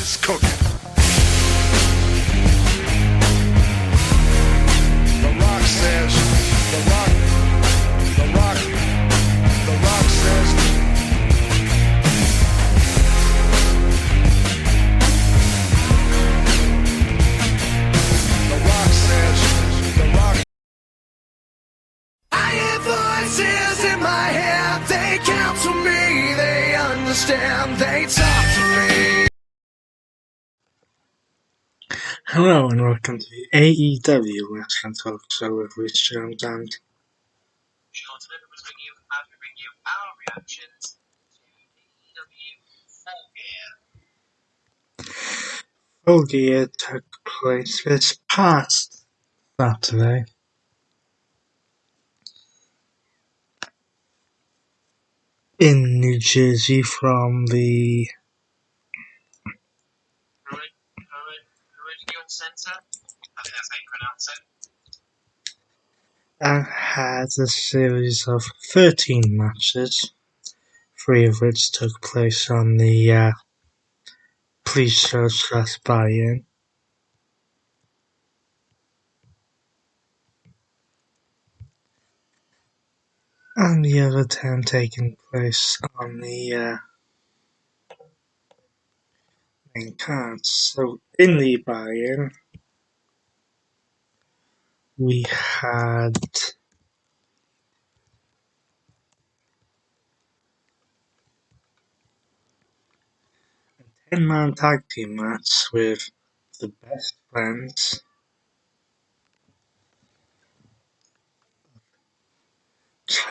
is cooking. The Rock says, The Rock says, I hear voices in my head, they counsel me, they understand, they talk to me. Hello and welcome to the AEW Wrestling Talk Show with Rich Jones and Sean Smith was bring you our reactions to AEW Full Gear took place this past Saturday in New Jersey from the Meridian Center. I think that's how you pronounce it. and had a series of 13 matches, 3 of which took place on the pre-show / buy-in. And the other 10 taking place on the main card. So in the buy-in, we had a 10-man tag team match with the Best Friends,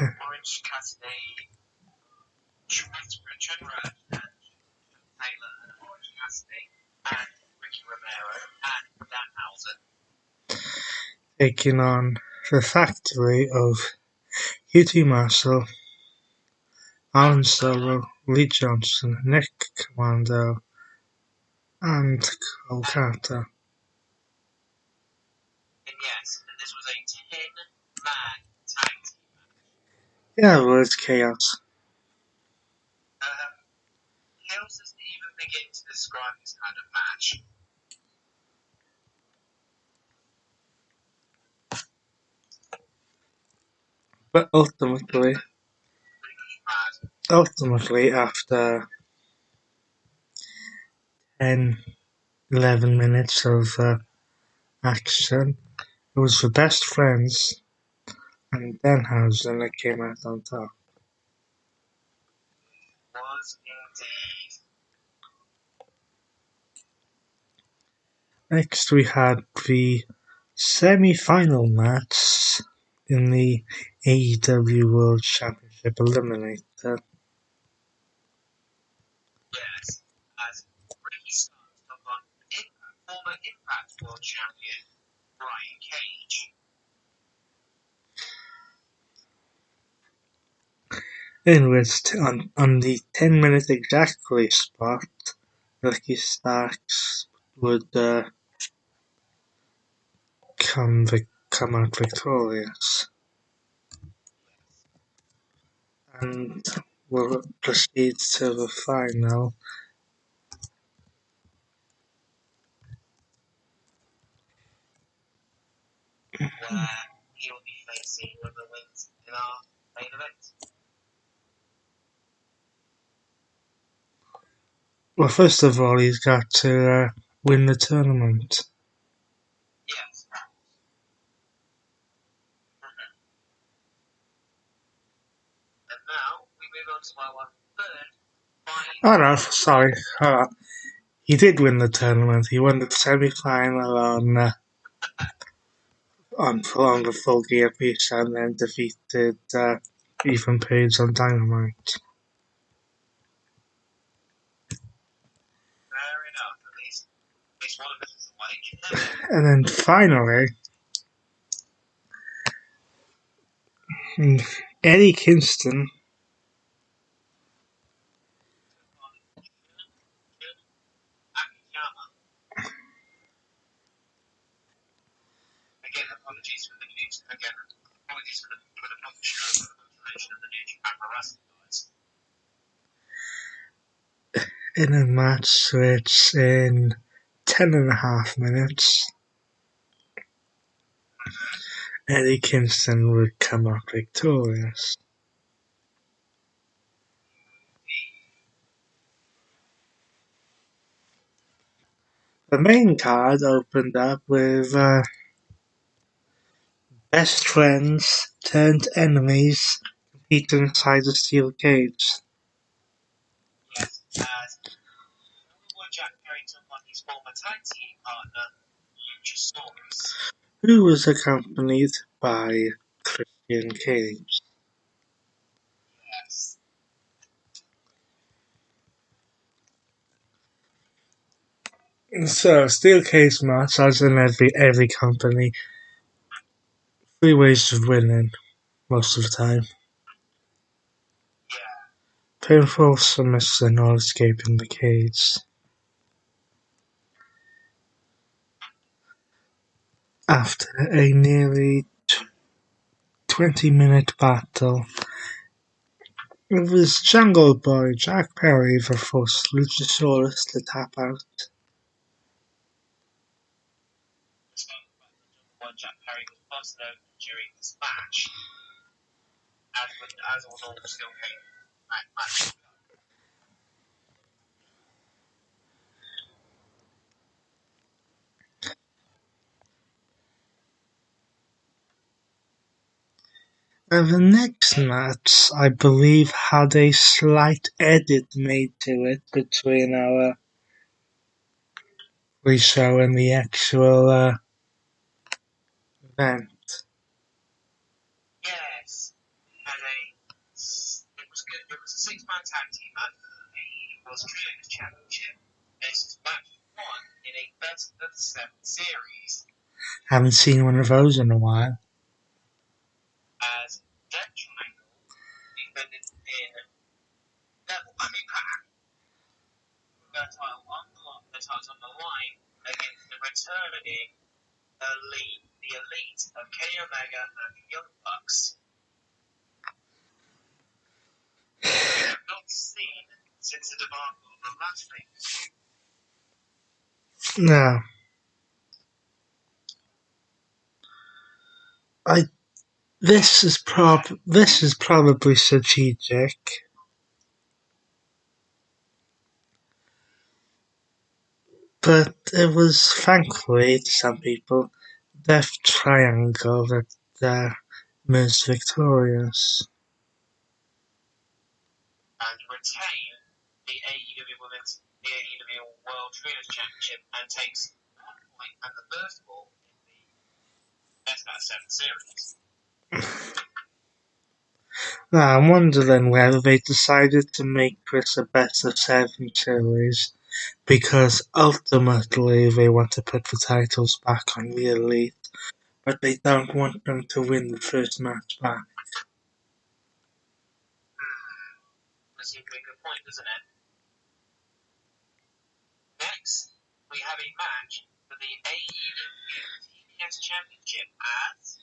Orange Cassidy, Chandra and Taylor, and Orange Cassidy, and Ricky Romero, and Danhausen. taking on the Factory of QT Marshall, Alan Solo, Lee Johnson, Nick Commando, and Cole Carter. And yes, and this was a 10-man tag team match. Yeah, it was chaos. Chaos doesn't even begin to describe this kind of match. But ultimately, after 10-11 minutes of action, it was the Best Friends and Danhausen that came out on top. Was indeed. Next we had the semi-final match in the AEW World Championship Eliminator. Yes, as Ricky Starks took on former Impact World Champion Brian Cage. In which, on the 10-minute exactly spot, Ricky Starks would come out victorious. And will proceed to the final. Where he will be facing whoever wins in our main event. Well, first of all, he's got to win the tournament. Yes. And now we move on to our third final. Oh no, sorry. He did win the tournament. He won the semi-final on the Full Gear piece and then defeated Ethan Page on Dynamite. Fair enough, at least one of us is awake. And then finally, Eddie Kingston Apologies for the news. Again, apologies for the punctuation of the New Japan Wrestling guys. in a match which in 10.5 minutes, Eddie Kingston would come out victorious. The main card opened up with best friends turned enemies competing inside a steel cage. Yes, as Jack Perry took on his former tag team partner, Luchasaurus. Who was accompanied by Christian Cage. Yes. So, steel cage match, as in every company, 3 ways of winning most of the time. Yeah. Pinfall, submission, or escaping the cage. After a nearly 20-minute battle, it was Jungle Boy Jack Perry that forced Luchasaurus to tap out. Jack Perry was busted open during this match, as all normal steel cage matches. And the next match, I believe, had a slight edit made to it between our pre-show and the actual event. Yes. It was good. It was a 6-man tag team match for the AEW Trios Championship. This is match 1 in a best of 7 series. Haven't seen one of those in a while. As Death Triangle defended in Devil May Cry. The titles on the line against the returning the elite of Kenny Omega and the Young Bucks. We have not seen since the debacle of the last thing. No. This is probably strategic. But it was, thankfully, to some people, Death Triangle that emerged victorious. And retain the AEW World Trios Championship and takes 1 point and the first ball in the best out of 7 series. Now, I'm wondering whether they decided to make this a best of 7 series because ultimately they want to put the titles back on the Elite, but they don't want them to win the first match back. That seems to be a good point, doesn't it? Next, we have a match for the AEW TBS Championship as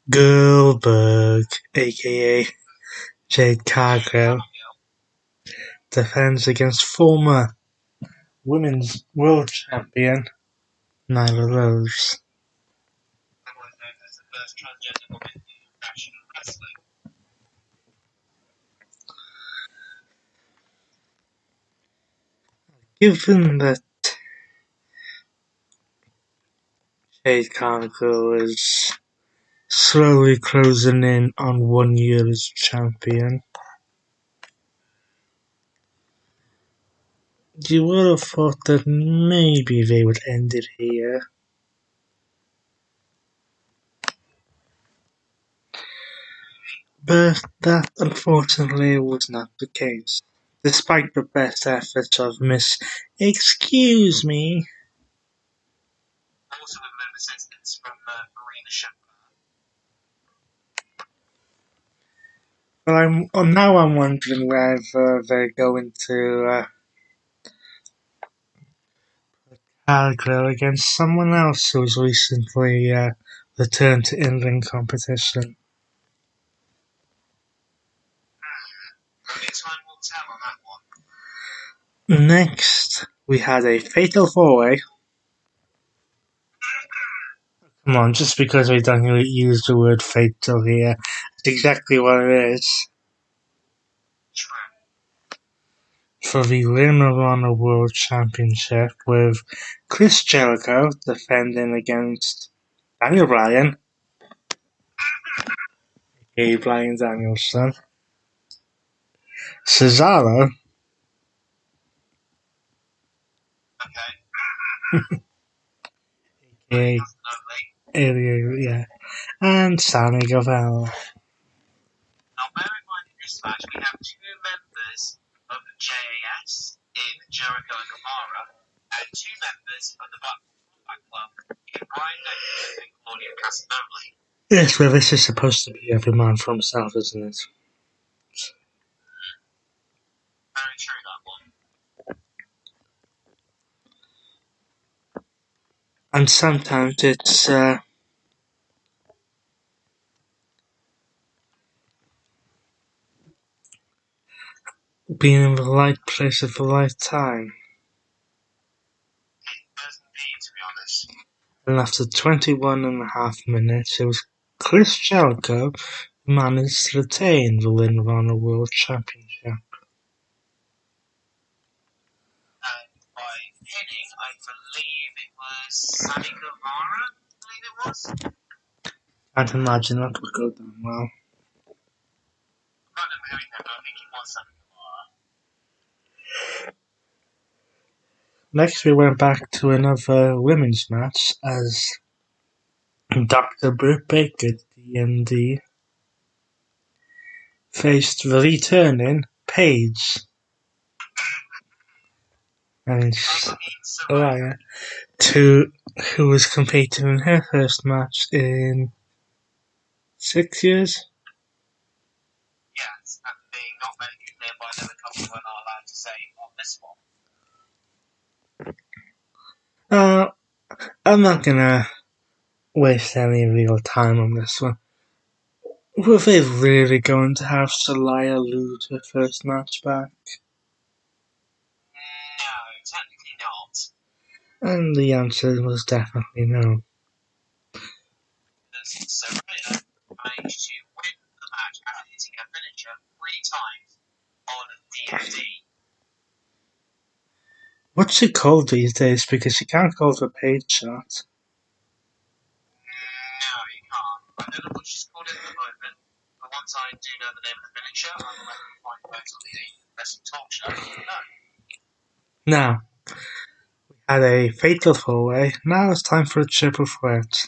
Goldberg, aka Jade Cargill, defends against former Women's World Champion Nyla Rose. otherwise known as the first transgender woman in professional wrestling. Given that Jade Cargill is slowly closing in on 1 year as champion, you would have thought that maybe they would end it here. But that unfortunately was not the case. Despite the best efforts of Miss Excuse Me, Also with a bit of assistance from Marina Shafir. but I'm wondering whether they're going to put Cargill against someone else who's recently returned to in-ring competition. Only time will tell on that one. Next, we had a fatal four-way. Come on, just because we don't use the word fatal here, it's exactly what it is. For the Ring of Honor World Championship, with Chris Jericho defending against Daniel Bryan, aka Bryan Danielson, Cesaro, aka yeah, and Sammy Guevara. Now, bear in mind in this match, we have two members of the JAS in Jericho and Guevara, and two members of the Black Club in Brian Danielson and Claudio Castagnoli. Yes, well, this is supposed to be every man for himself, isn't it? Very true, that one. And sometimes it's being in the right place at the right time. It does indeed, to be honest. And after 21.5 minutes, it was Chris Jericho who managed to retain the Ring of Honor World Championship. And by pinning, I believe it was Sammy Guevara, I believe it was. Can't imagine that would go down well. I can't remember who he did, but I think it was Sammy Guevara. Next, we went back to another women's match as Dr. Britt Baker, DMD, faced the returning Paige. And Saraya, who was competing in her first match in 6 years. Yes, and being not very clear by them, a couple were not allowed to say on this one. I'm not gonna waste any real time on this one. Were they really going to have Saraya lose her first match back? No, technically not. And the answer was definitely no. Because Saraya managed to win the match after hitting her finisher 3 times on DMD. What's she called these days? Because she can't call it a paid shot. No, you can't. I don't know what she's called it at the moment, but once I do know the name of the finisher, I will let you find out on the Wrestling Talk Show. No. Now, we had a fatal four-way. Now it's time for a triple threat.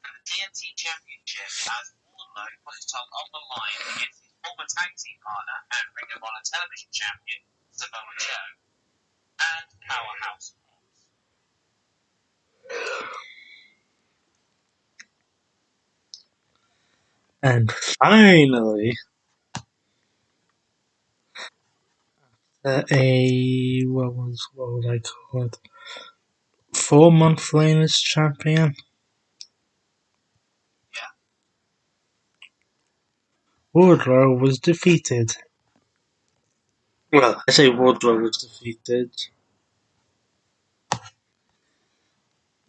For the TNT Championship, as Wardlow put his tongue on the line against his former tag team partner and Ring of Honor television champion, Samoa Joe, and Powerhouse Hobbs. And finally, what would I call it? 4-month reign as champion. Yeah. Wardlow was defeated. Well, I say Wardlow was defeated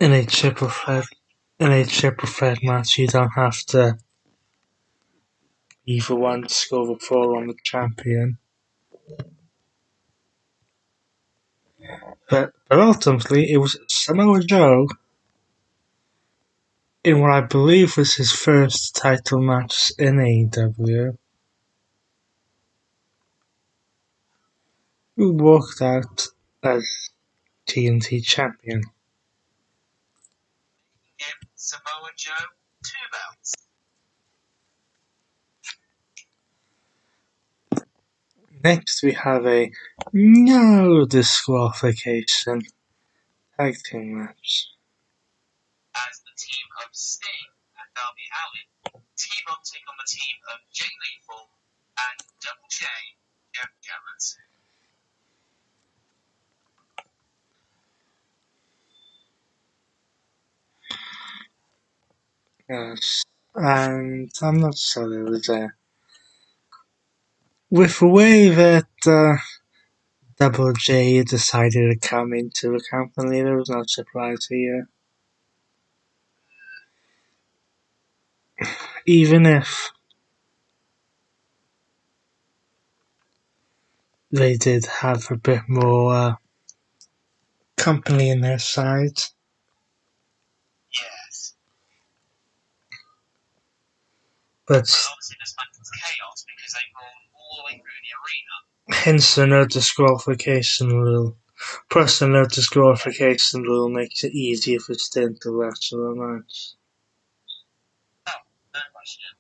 in a triple threat. In a triple threat match, you don't have to either one score the fall on the champion. But ultimately, it was Samoa Joe in what I believe was his first title match in AEW, who walked out as TNT champion. Give Samoa Joe 2 belts. Next, we have a no disqualification tag team match. As the team of Sting and Darby Allin team up take on the team of Jay Lethal and Double J, Jeff Jarrett. Yes, and I'm not sure there was a with the way that Double J decided to come into the company, there was no surprise here. Even if they did have a bit more company in their side. Yes. But obviously this went into chaos because they rolled all the way through the arena. hence the no disqualification rule. Plus the no disqualification rule makes it easier for Sting to wrestle a match. No question.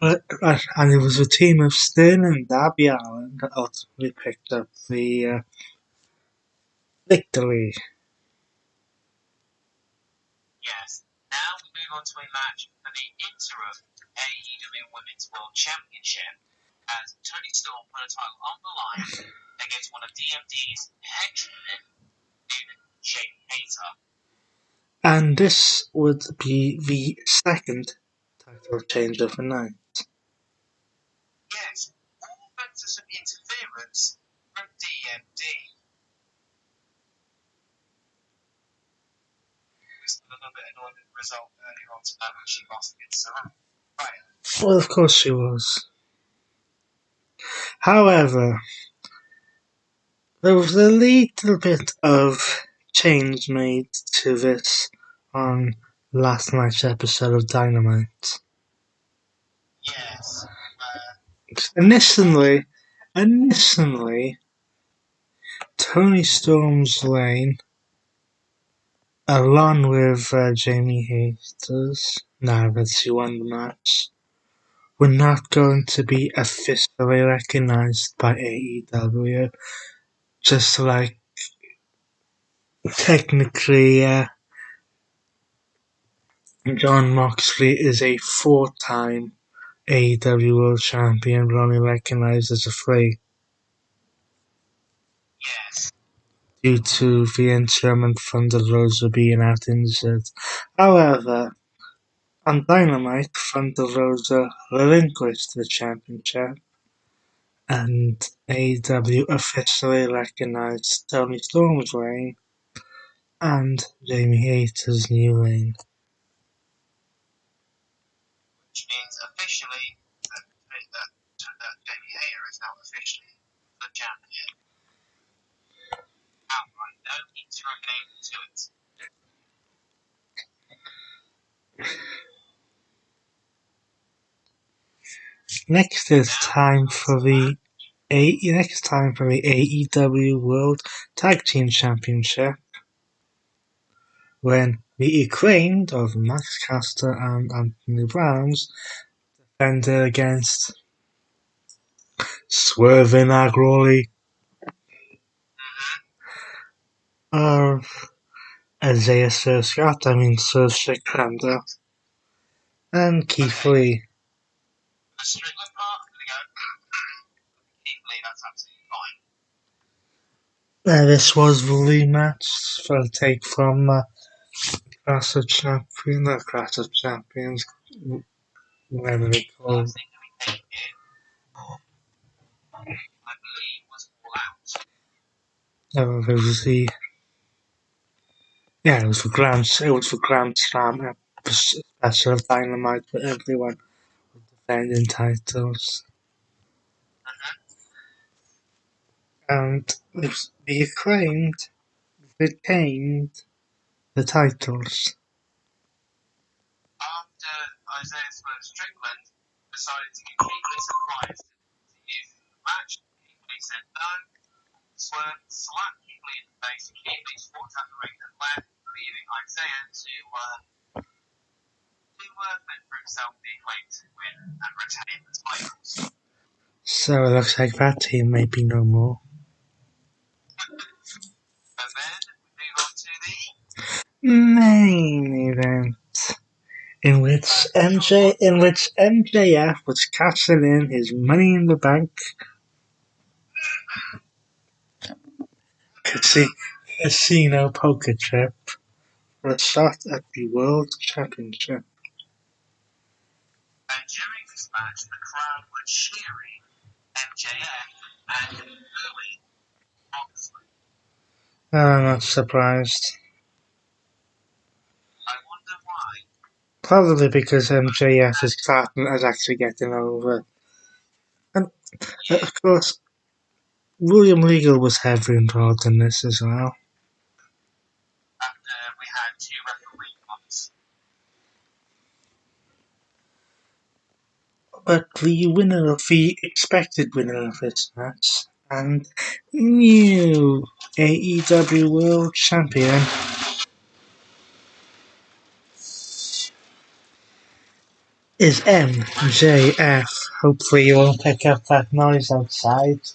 And it was a team of Sting and Darby Allin that ultimately picked up the victory. Yes. Now we move on to a match for the interim AEW Women's World Championship as Toni Storm put a title on the line against one of DMD's henchmen in Jamie Hayter. And this would be the second title change of the night. Yes, all thanks to some interference from DMD. It was a little bit annoyed with the result earlier on tonight when she lost against Sarah. Right. Well, of course she was. However, there was a little bit of change made to this on last night's episode of Dynamite. Yes. Initially, Toni Storm's lane, along with Jamie Hayter's, now that she won the match, were not going to be officially recognized by AEW, just like technically Jon Moxley is a four-time AEW World Champion, but only recognized as a 3 Yes. due to the interim and Thunder Rosa being out injured. However, on Dynamite, Thunder Rosa relinquished the championship, and AEW officially recognized Toni Storm's reign and Jamie Hayter's new reign. Which means officially that Jamie Hayter is now officially the champion. Outright, no interim name to it. Next it's time for the AEW World Tag Team Championship, when the acclaimed of Max Caster and Anthony Browns defended against Swerve in Agroli of Isaiah Swerve Stricklander and Keith Lee. The Strickland part, there we go. Keith Lee, that's absolutely fine. This was the rematch for a take from Clash of Champions, whatever they call it. First thing that we take in, I believe, was All Out. It was the Grand Slam special of Dynamite for everyone defending titles. And the acclaimed retained the titles. After Isaiah Swerve Strickland decided to give Keith Lee some prize to use in the match, Keith Lee said no. Swerve slapped Keith Lee in the face, and Keith Lee walked out the ring and left, leaving Isaiah to fend for himself the acclaim to win and retain the titles. So it looks like that team may be no more. And then we move on to the main event, in which MJF was cashing in his Money in the Bank casino poker chip for a shot at the World Championship. And during this match, the crowd were cheering MJF and booing Moxley. I'm not surprised. I wonder why. Probably because MJF is actually getting over. And, of course, William Regal was heavily involved in this as well. After we had 2 referee points. But the expected winner of this match, and new AEW World Champion, is MJF. Hopefully you won't pick up that noise outside.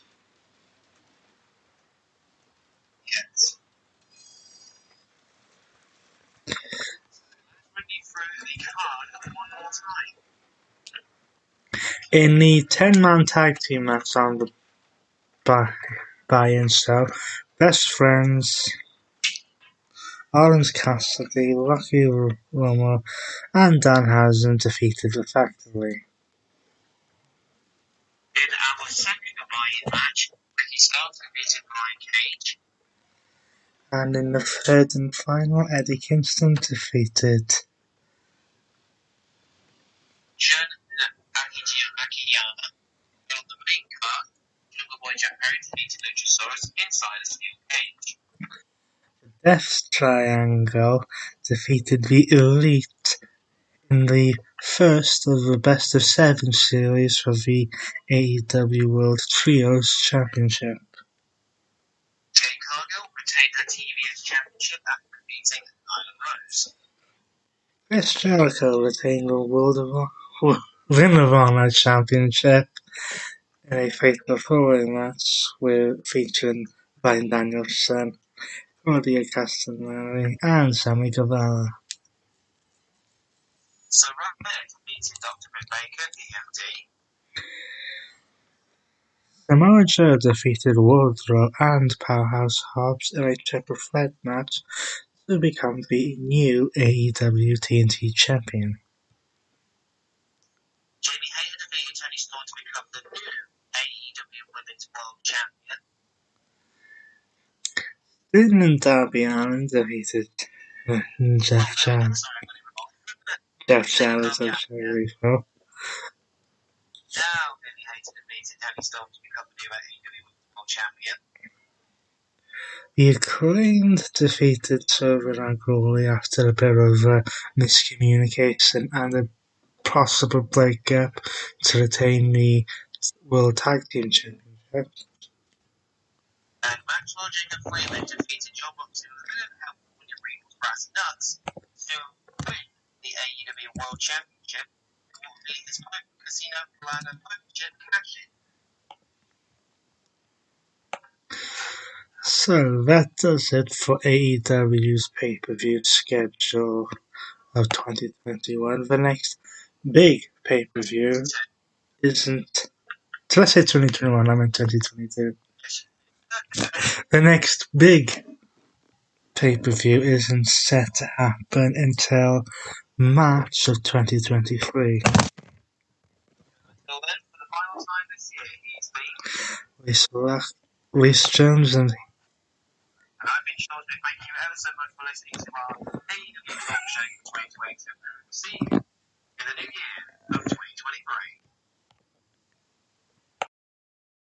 Yes. Let's run you through the card one more time. In the 10-man tag team match on the buy-in show, Best Friends, Orange Cassidy, Rocky Romero, and Danhausen defeated effectively. In our second buy-in match, Ricky Starks defeated Brian Cage. And in the third and final, Eddie Kingston defeated Jun Akiyama on the main card. Jungle Boy Jack Perry defeated Luchasaurus inside a steel cage. Death Triangle defeated the Elite in the first of the Best of 7 series for the AEW World Trios Championship. Jade Cargill retained her TBS Championship after defeating Nyla Rose. Chris Jericho retained the Ring of Honor Championship in a fatal 4-way match featuring Bryan Danielson, Claudio Castagnoli, and Sammy Guevara. So Rampage defeated Dr. Britt Baker, DMD. Samoa Joe defeated Wardlow and Powerhouse Hobbs in a triple threat match to become the new AEW TNT champion. Jamie Hayter defeated Tony Storm to become the new AEW Women's World Champion. Finn and Darby Allin defeated Jeff Jarrett. Jeff Jarrett, I'm sorry. Now Billy Hayter defeated Tony Storm to become the new AEW Women's World Champion. The Acclaimed defeated Silver and Crawley after a bit of miscommunication and a possible breakup to retain the World Tag Team Championship. And Maxwell Jacob Freeman defeated John Moxley with a bit of help from William Regal's Brass Nuts to win the AEW World Championship. It will be his Casino Plana Championship cash-in. So that does it for AEW's pay-per-view schedule of 2021. The next big pay-per-view isn't... Did I say 2021? I meant 2022. The next big pay-per-view isn't set to happen until March of 2023. Until then, for the final time this year, he's been... Reese Jones and And I've been Sean Smith. Thank you ever so much for listening to our AEW Talk Show 2022. See you in the new year of 2023.